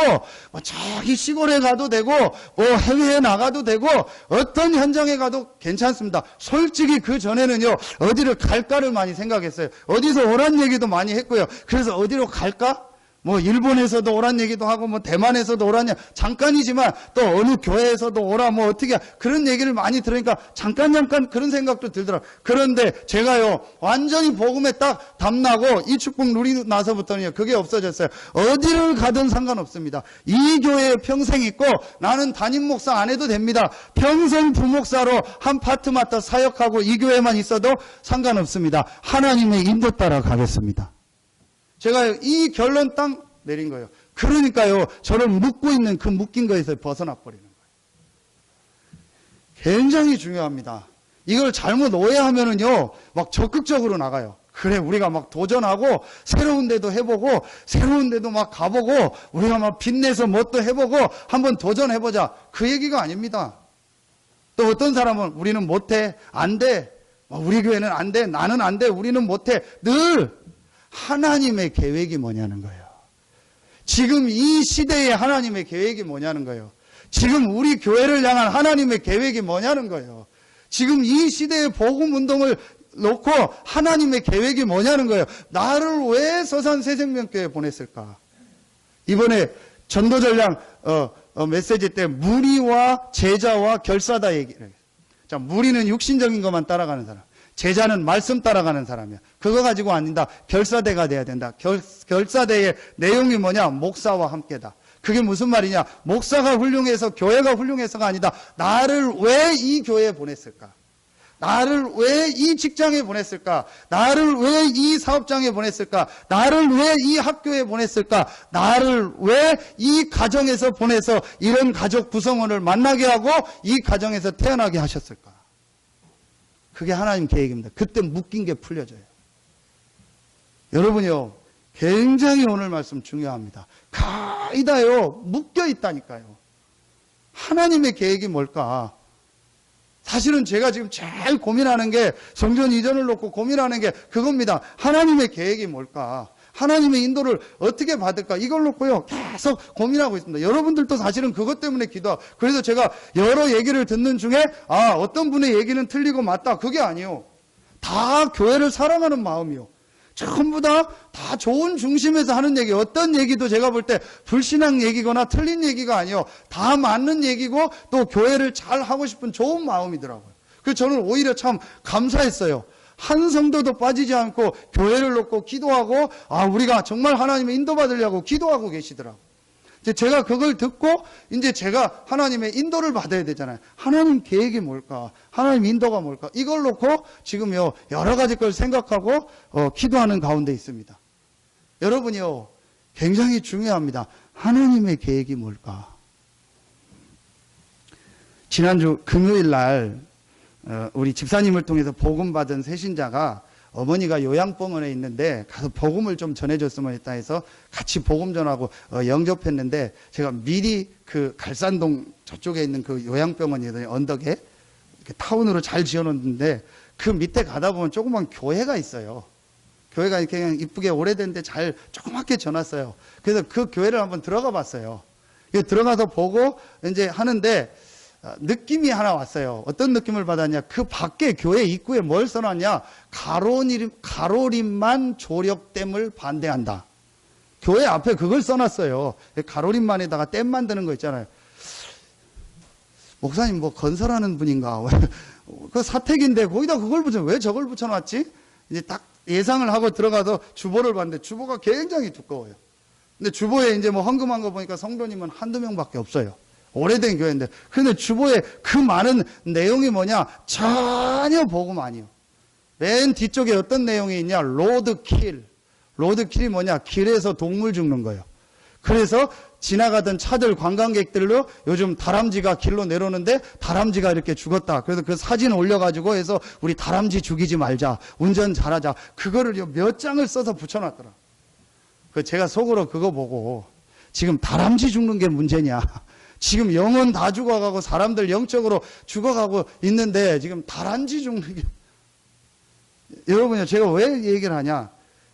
Speaker 1: 뭐 저기 시골에 가도 되고, 뭐 해외에 나가도 되고, 어떤 현장에 가도 괜찮습니다. 솔직히 그 전에는요, 어디를 갈까를 많이 생각했어요. 어디서 오란 얘기도 많이 했고요. 그래서 어디로 갈까? 뭐 일본에서도 오란 얘기도 하고 뭐 대만에서도 오란 얘기 잠깐이지만 또 어느 교회에서도 오라 뭐 어떻게 그런 얘기를 많이 들으니까 잠깐 그런 생각도 들더라고요. 그런데 제가요 완전히 복음에 딱 담나고 이 축복 누리고 나서부터는요 그게 없어졌어요. 어디를 가든 상관없습니다. 이 교회에 평생 있고 나는 담임 목사 안 해도 됩니다. 평생 부목사로 한 파트 맡아 사역하고 이 교회만 있어도 상관없습니다. 하나님의 인도 따라 가겠습니다. 제가 이 결론 딱 내린 거예요. 그러니까요, 저를 묶고 있는 그 묶인 거에서 벗어나 버리는 거예요. 굉장히 중요합니다. 이걸 잘못 오해하면은요, 막 적극적으로 나가요. 그래, 우리가 막 도전하고, 새로운 데도 해보고, 새로운 데도 막 가보고, 우리가 막 빛내서 뭣도 해보고, 한번 도전해보자. 그 얘기가 아닙니다. 또 어떤 사람은 우리는 못해, 안 돼. 우리 교회는 안 돼, 나는 안 돼, 우리는 못해. 늘 하나님의 계획이 뭐냐는 거예요. 지금 이 시대에 하나님의 계획이 뭐냐는 거예요. 지금 우리 교회를 향한 하나님의 계획이 뭐냐는 거예요. 지금 이 시대의 복음 운동을 놓고 하나님의 계획이 뭐냐는 거예요. 나를 왜 서산 새생명교회에 보냈을까? 이번에 전도전량 메시지 때 무리와 제자와 결사다 얘기를 해요. 자, 무리는 육신적인 것만 따라가는 사람. 제자는 말씀 따라가는 사람이야. 그거 가지고 아니다. 결사대가 돼야 된다. 결사대의 내용이 뭐냐? 목사와 함께다. 그게 무슨 말이냐? 목사가 훌륭해서 교회가 훌륭해서가 아니다. 나를 왜 이 교회에 보냈을까? 나를 왜 이 직장에 보냈을까? 나를 왜 이 사업장에 보냈을까? 나를 왜 이 학교에 보냈을까? 나를 왜 이 가정에서 보내서 이런 가족 구성원을 만나게 하고 이 가정에서 태어나게 하셨을까? 그게 하나님 계획입니다. 그때 묶인 게 풀려져요. 여러분요, 굉장히 오늘 말씀 중요합니다. 가이다요, 묶여 있다니까요. 하나님의 계획이 뭘까? 사실은 제가 지금 제일 고민하는 게 성전 이전을 놓고 고민하는 게 그겁니다. 하나님의 계획이 뭘까? 하나님의 인도를 어떻게 받을까? 이걸 놓고요 계속 고민하고 있습니다. 여러분들도 사실은 그것 때문에 기도하고, 그래서 제가 여러 얘기를 듣는 중에 어떤 분의 얘기는 틀리고 맞다, 그게 아니에요. 다 교회를 사랑하는 마음이요. 전부 다 좋은 중심에서 하는 얘기, 어떤 얘기도 제가 볼 때 불신앙 얘기거나 틀린 얘기가 아니에요. 다 맞는 얘기고 또 교회를 잘 하고 싶은 좋은 마음이더라고요. 그래서 저는 오히려 참 감사했어요. 한 성도도 빠지지 않고 교회를 놓고 기도하고 우리가 정말 하나님의 인도받으려고 기도하고 계시더라고요. 이제 제가 그걸 듣고 이제 제가 하나님의 인도를 받아야 되잖아요. 하나님 계획이 뭘까? 하나님 인도가 뭘까? 이걸 놓고 지금요 여러 가지 걸 생각하고 기도하는 가운데 있습니다. 여러분이요 굉장히 중요합니다. 하나님의 계획이 뭘까? 지난주 금요일 날 우리 집사님을 통해서 복음 받은 새신자가 어머니가 요양병원에 있는데 가서 복음을 좀 전해줬으면 했다 해서 같이 복음 전하고 영접했는데, 제가 미리 그 갈산동 저쪽에 있는 그 요양병원이거든요. 언덕에 이렇게 타운으로 잘 지어놓는데 그 밑에 가다 보면 조그만 교회가 있어요. 교회가 이렇게 그냥 이쁘게 오래된데 잘 조그맣게 져놨어요. 그래서 그 교회를 한번 들어가 봤어요. 들어가서 보고 이제 하는데 느낌이 하나 왔어요. 어떤 느낌을 받았냐? 그 밖에 교회 입구에 뭘 써놨냐? 가로림만 조력댐을 반대한다. 교회 앞에 그걸 써놨어요. 가로림만에다가 댐 만드는 거 있잖아요. 목사님 뭐 건설하는 분인가? 그 사택인데 거기다 그걸 붙여, 왜 저걸 붙여놨지? 이제 딱 예상을 하고 들어가서 주보를 봤는데 주보가 굉장히 두꺼워요. 근데 주보에 이제 뭐 헌금한 거 보니까 성도님은 한두 명밖에 없어요. 오래된 교회인데. 그런데 주보에 그 많은 내용이 뭐냐? 전혀 복음 아니요. 맨 뒤쪽에 어떤 내용이 있냐? 로드킬. 로드킬이 뭐냐? 길에서 동물 죽는 거예요. 그래서 지나가던 차들 관광객들로 요즘 다람쥐가 길로 내려오는데 다람쥐가 이렇게 죽었다. 그래서 그 사진 올려가지고 해서 우리 다람쥐 죽이지 말자. 운전 잘하자. 그거를 몇 장을 써서 붙여놨더라. 그 제가 속으로 그거 보고 지금 다람쥐 죽는 게 문제냐. 지금 영혼 다 죽어가고 사람들 영적으로 죽어가고 있는데 지금 다람쥐 죽는 게. 여러분요, 제가 왜 얘기를 하냐.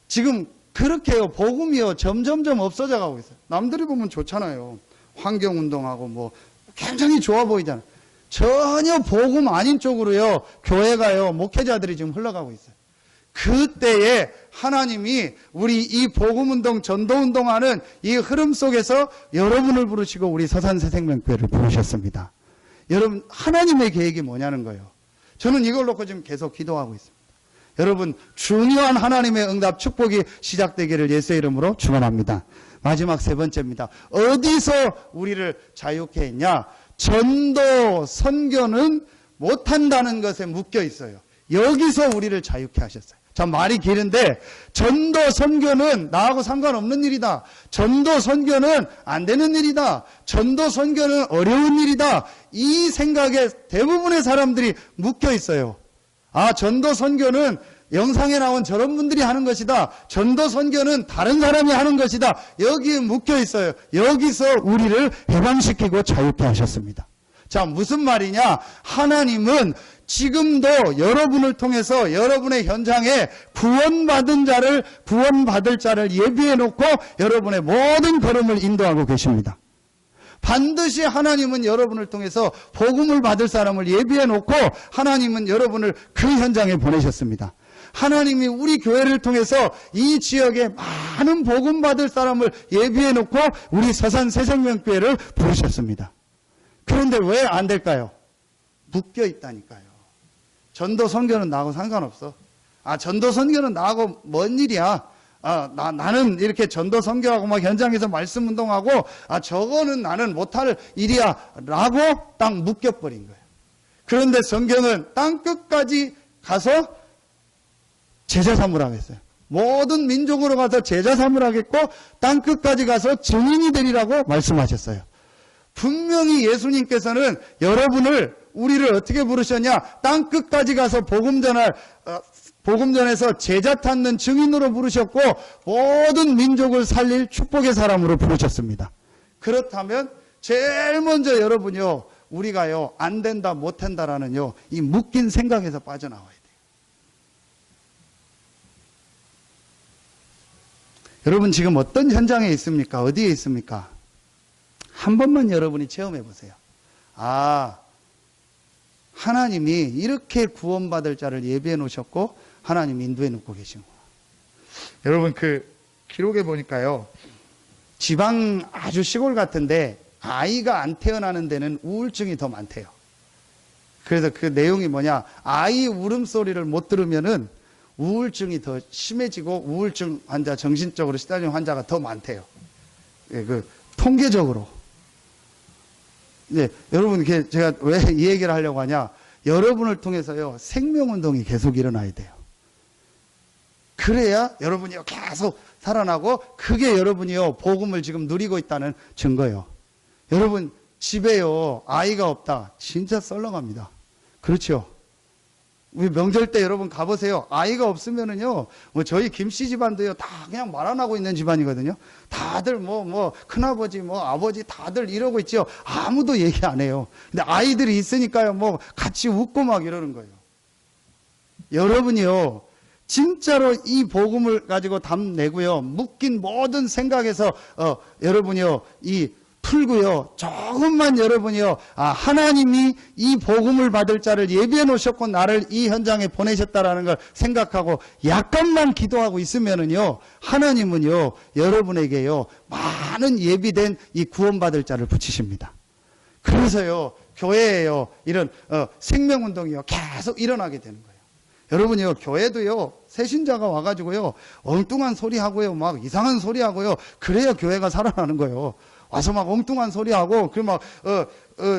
Speaker 1: 지금 그렇게요, 복음이요, 점점점 없어져 가고 있어요. 남들이 보면 좋잖아요. 환경운동하고 뭐, 굉장히 좋아 보이잖아요. 전혀 복음 아닌 쪽으로요, 교회가요, 목회자들이 지금 흘러가고 있어요. 그때에 하나님이 우리 이 복음운동, 전도운동하는 이 흐름 속에서 여러분을 부르시고 우리 서산새생명교회를 부르셨습니다. 여러분, 하나님의 계획이 뭐냐는 거예요. 저는 이걸 놓고 지금 계속 기도하고 있습니다. 여러분, 중요한 하나님의 응답 축복이 시작되기를 예수의 이름으로 축원합니다. 마지막 세 번째입니다. 어디서 우리를 자유케 했냐? 전도, 선교는 못한다는 것에 묶여 있어요. 여기서 우리를 자유케 하셨어요. 참 말이 길은데, 전도, 선교는 나하고 상관없는 일이다. 전도, 선교는 안 되는 일이다. 전도, 선교는 어려운 일이다. 이 생각에 대부분의 사람들이 묶여 있어요. 아, 전도 선교는 영상에 나온 저런 분들이 하는 것이다. 전도 선교는 다른 사람이 하는 것이다. 여기에 묶여 있어요. 여기서 우리를 해방시키고 자유케 하셨습니다. 자, 무슨 말이냐? 하나님은 지금도 여러분을 통해서 여러분의 현장에 구원받을 자를 예비해 놓고 여러분의 모든 걸음을 인도하고 계십니다. 반드시 하나님은 여러분을 통해서 복음을 받을 사람을 예비해 놓고 하나님은 여러분을 그 현장에 보내셨습니다. 하나님이 우리 교회를 통해서 이 지역에 많은 복음 받을 사람을 예비해 놓고 우리 서산새생명교회를 부르셨습니다. 그런데 왜 안 될까요? 묶여 있다니까요. 전도 선교는 나하고 상관없어. 아, 전도 선교는 나하고 뭔 일이야? 나는 이렇게 전도 선교하고 막 현장에서 말씀 운동하고, 저거는 나는 못할 일이야. 라고 딱 묶여버린 거예요. 그런데 성경은 땅 끝까지 가서 제자 삼으라고 했어요. 모든 민족으로 가서 제자 삼으라겠고, 땅 끝까지 가서 증인이 되리라고 말씀하셨어요. 분명히 예수님께서는 우리를 어떻게 부르셨냐? 땅 끝까지 가서 복음 전해서 제자 찾는 증인으로 부르셨고 모든 민족을 살릴 축복의 사람으로 부르셨습니다. 그렇다면 제일 먼저 여러분요, 우리가요, 안 된다 못한다라는요, 이 묶인 생각에서 빠져나와야 돼요. 여러분 지금 어떤 현장에 있습니까? 어디에 있습니까? 한 번만 여러분이 체험해 보세요. 하나님이 이렇게 구원받을 자를 예비해 놓으셨고 하나님이 인도해 놓고 계시는구나. 여러분 그 기록에 보니까요, 지방 아주 시골 같은데 아이가 안 태어나는 데는 우울증이 더 많대요. 그래서 그 내용이 뭐냐, 아이 울음소리를 못 들으면은 우울증이 더 심해지고 우울증 환자, 정신적으로 시달리는 환자가 더 많대요. 그 통계적으로. 여러분, 제가 왜 이 얘기를 하려고 하냐? 여러분을 통해서요, 생명운동이 계속 일어나야 돼요. 그래야 여러분이 계속 살아나고, 그게 여러분이요, 복음을 지금 누리고 있다는 증거예요. 여러분, 집에요, 아이가 없다. 진짜 썰렁합니다. 그렇죠? 우리 명절 때 여러분 가보세요. 아이가 없으면은요, 저희 김씨 집안도요, 다 그냥 말 안 하고 있는 집안이거든요. 다들 큰아버지, 아버지 다들 이러고 있죠. 아무도 얘기 안 해요. 근데 아이들이 있으니까요, 같이 웃고 막 이러는 거예요. 여러분이요, 진짜로 이 복음을 가지고 담내고요, 묶인 모든 생각에서, 여러분이요, 풀고요, 조금만 여러분이요, 하나님이 이 복음을 받을 자를 예비해 놓으셨고 나를 이 현장에 보내셨다라는 걸 생각하고 약간만 기도하고 있으면은요, 하나님은요, 여러분에게요, 많은 예비된 이 구원받을 자를 붙이십니다. 그래서요, 교회에요, 이런 생명운동이요, 계속 일어나게 되는 거예요. 여러분이요, 교회도요, 새신자가 와가지고요, 엉뚱한 소리 하고요, 막 이상한 소리 하고요, 그래야 교회가 살아나는 거예요. 와서 막 엉뚱한 소리 하고, 그리고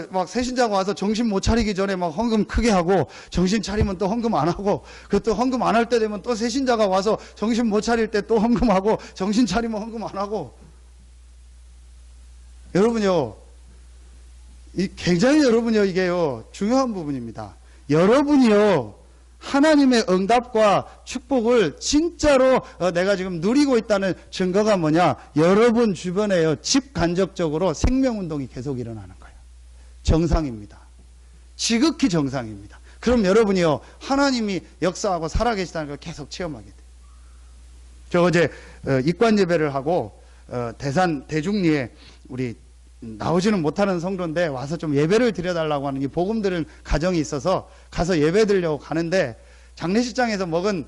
Speaker 1: 막 새신자가 와서 정신 못 차리기 전에 막 헌금 크게 하고, 정신 차리면 또 헌금 안 하고, 그 또 헌금 안 할 때 되면 또 새신자가 와서 정신 못 차릴 때 또 헌금하고, 정신 차리면 헌금 안 하고. 여러분요, 굉장히 여러분요, 이게요, 중요한 부분입니다. 여러분이요, 하나님의 응답과 축복을 진짜로 내가 지금 누리고 있다는 증거가 뭐냐? 여러분 주변에요, 집간접적으로 생명운동이 계속 일어나는 거예요. 정상입니다. 지극히 정상입니다. 그럼 여러분이요, 하나님이 역사하고 살아계시다는 걸 계속 체험하게 돼요. 저 어제 입관 예배를 하고 대산 대중리에 우리 나오지는 못하는 성도인데 와서 좀 예배를 드려달라고 하는 이 복음 들은 가정이 있어서 가서 예배 드리려고 가는데, 장례식장에서 먹은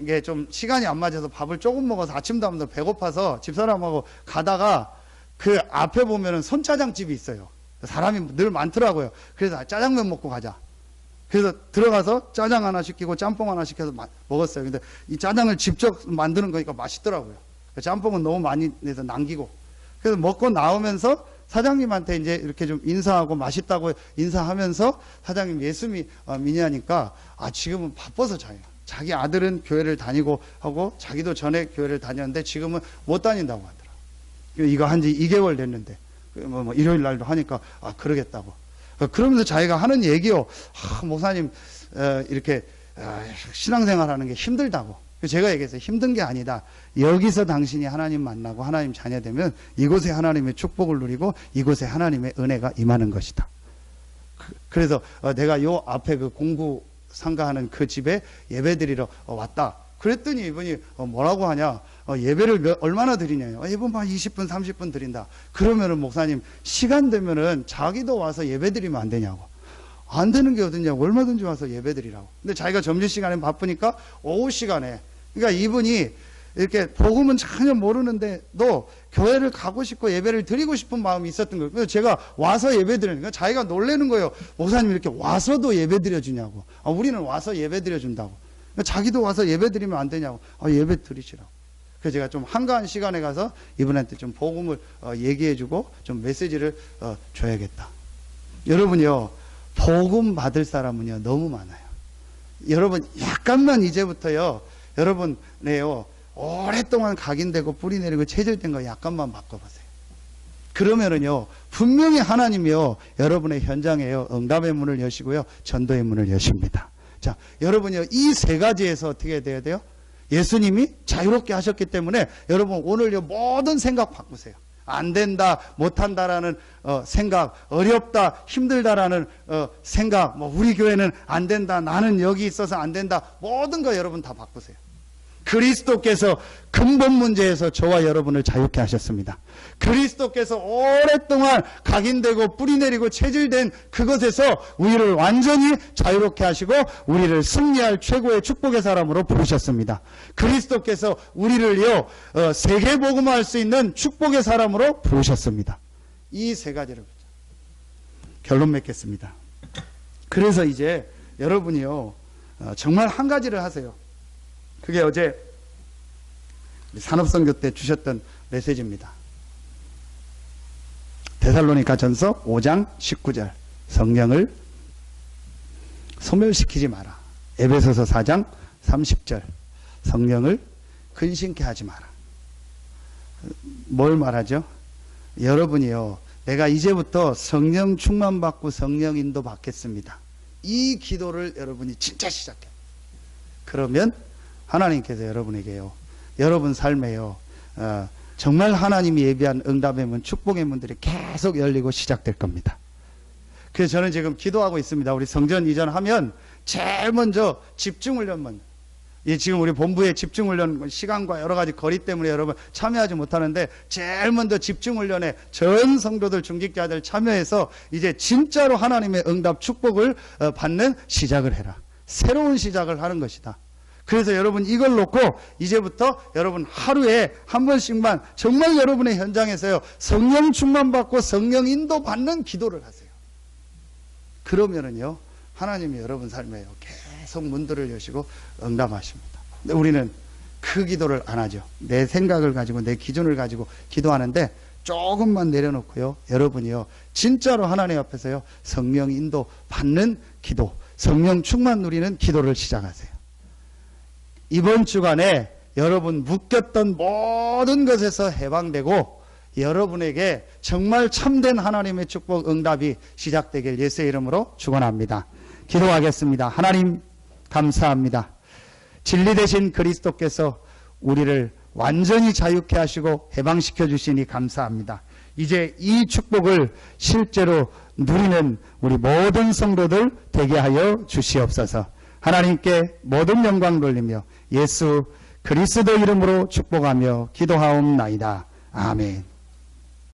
Speaker 1: 게 좀 시간이 안 맞아서 밥을 조금 먹어서 아침도 안 먹어서 배고파서 집사람하고 가다가 그 앞에 보면은 손짜장집이 있어요. 사람이 늘 많더라고요. 그래서 짜장면 먹고 가자. 그래서 들어가서 짜장 하나 시키고 짬뽕 하나 시켜서 먹었어요. 근데 이 짜장을 직접 만드는 거니까 맛있더라고요. 짬뽕은 너무 많이 내서 남기고. 그래서 먹고 나오면서 사장님한테 이제 이렇게 좀 인사하고 맛있다고 인사하면서, 사장님 예수 믿냐니까, 지금은 바빠서 자기 아들은 교회를 다니고 하고 자기도 전에 교회를 다녔는데 지금은 못 다닌다고 하더라. 이거 한 지 2개월 됐는데 뭐 일요일 날도 하니까 그러겠다고. 그러면서 자기가 하는 얘기요, 목사님 이렇게 신앙생활 하는 게 힘들다고. 제가 얘기했어요. 힘든 게 아니다. 여기서 당신이 하나님 만나고 하나님 자녀 되면 이곳에 하나님의 축복을 누리고 이곳에 하나님의 은혜가 임하는 것이다. 그래서 내가 요 앞에 그 공부 상가하는 그 집에 예배드리러 왔다. 그랬더니 이분이 뭐라고 하냐, 예배를 얼마나 드리냐요. 이분 막 20분 30분 드린다. 그러면은 목사님 시간 되면은 자기도 와서 예배드리면 안 되냐고. 안 되는 게 어딨냐고. 얼마든지 와서 예배드리라고. 근데 자기가 점심시간에 바쁘니까 오후 시간에, 그러니까 이분이 이렇게 복음은 전혀 모르는데도 교회를 가고 싶고 예배를 드리고 싶은 마음이 있었던 거예요. 그래서 제가 와서 예배 드리니까 자기가 놀라는 거예요. 목사님 이렇게 와서도 예배 드려주냐고. 우리는 와서 예배 드려준다고. 그러니까 자기도 와서 예배 드리면 안 되냐고. 예배 드리시라고. 그래서 제가 좀 한가한 시간에 가서 이분한테 좀 복음을 얘기해주고 좀 메시지를 줘야겠다. 여러분요, 복음 받을 사람은요 너무 많아요. 여러분 약간만 이제부터요, 여러분네요 오랫동안 각인되고 뿌리 내리고 체질된 거 약간만 바꿔보세요. 그러면은요 분명히 하나님이요 여러분의 현장에요 응답의 문을 여시고요 전도의 문을 여십니다. 자, 여러분이요 이 세 가지에서 어떻게 돼야 돼요? 예수님이 자유롭게 하셨기 때문에 여러분 오늘요 모든 생각 바꾸세요. 안 된다, 못한다라는 생각, 어렵다, 힘들다라는 생각, 우리 교회는 안 된다, 나는 여기 있어서 안 된다, 모든 거 여러분 다 바꾸세요. 그리스도께서 근본 문제에서 저와 여러분을 자유케 하셨습니다. 그리스도께서 오랫동안 각인되고 뿌리내리고 체질된 그것에서 우리를 완전히 자유롭게 하시고 우리를 승리할 최고의 축복의 사람으로 부르셨습니다. 그리스도께서 우리를요 세계복음화할 수 있는 축복의 사람으로 부르셨습니다. 이 세 가지를 결론 맺겠습니다. 그래서 이제 여러분이요 정말 한 가지를 하세요. 그게 어제 산업선교 때 주셨던 메시지입니다. 데살로니가 전서 5장 19절 성령을 소멸시키지 마라. 에베소서 4장 30절 성령을 근심케 하지 마라. 뭘 말하죠? 여러분이요 내가 이제부터 성령 충만받고 성령 인도 받겠습니다. 이 기도를 여러분이 진짜 시작해요. 그러면 하나님께서 여러분에게요 여러분 삶에요 정말 하나님이 예비한 응답의 문, 축복의 문들이 계속 열리고 시작될 겁니다. 그래서 저는 지금 기도하고 있습니다. 우리 성전 이전하면 제일 먼저 집중훈련만, 지금 우리 본부의 집중훈련 시간과 여러 가지 거리 때문에 여러분 참여하지 못하는데 제일 먼저 집중훈련에 전 성도들 중직자들 참여해서 이제 진짜로 하나님의 응답 축복을 받는 시작을 해라. 새로운 시작을 하는 것이다. 그래서 여러분 이걸 놓고 이제부터 여러분 하루에 한 번씩만 정말 여러분의 현장에서요 성령 충만받고 성령 인도 받는 기도를 하세요. 그러면은요 하나님이 여러분 삶에요 계속 문들을 여시고 응답하십니다. 근데 우리는 그 기도를 안 하죠. 내 생각을 가지고 내 기준을 가지고 기도하는데 조금만 내려놓고요. 여러분이요. 진짜로 하나님 앞에서요. 성령 인도 받는 기도, 성령 충만 누리는 기도를 시작하세요. 이번 주간에 여러분 묶였던 모든 것에서 해방되고 여러분에게 정말 참된 하나님의 축복 응답이 시작되길 예수의 이름으로 축원합니다. 기도하겠습니다. 하나님 감사합니다. 진리 되신 그리스도께서 우리를 완전히 자유케 하시고 해방시켜 주시니 감사합니다. 이제 이 축복을 실제로 누리는 우리 모든 성도들 되게 하여 주시옵소서. 하나님께 모든 영광 돌리며 예수 그리스도 이름으로 축복하며 기도하옵나이다. 아멘.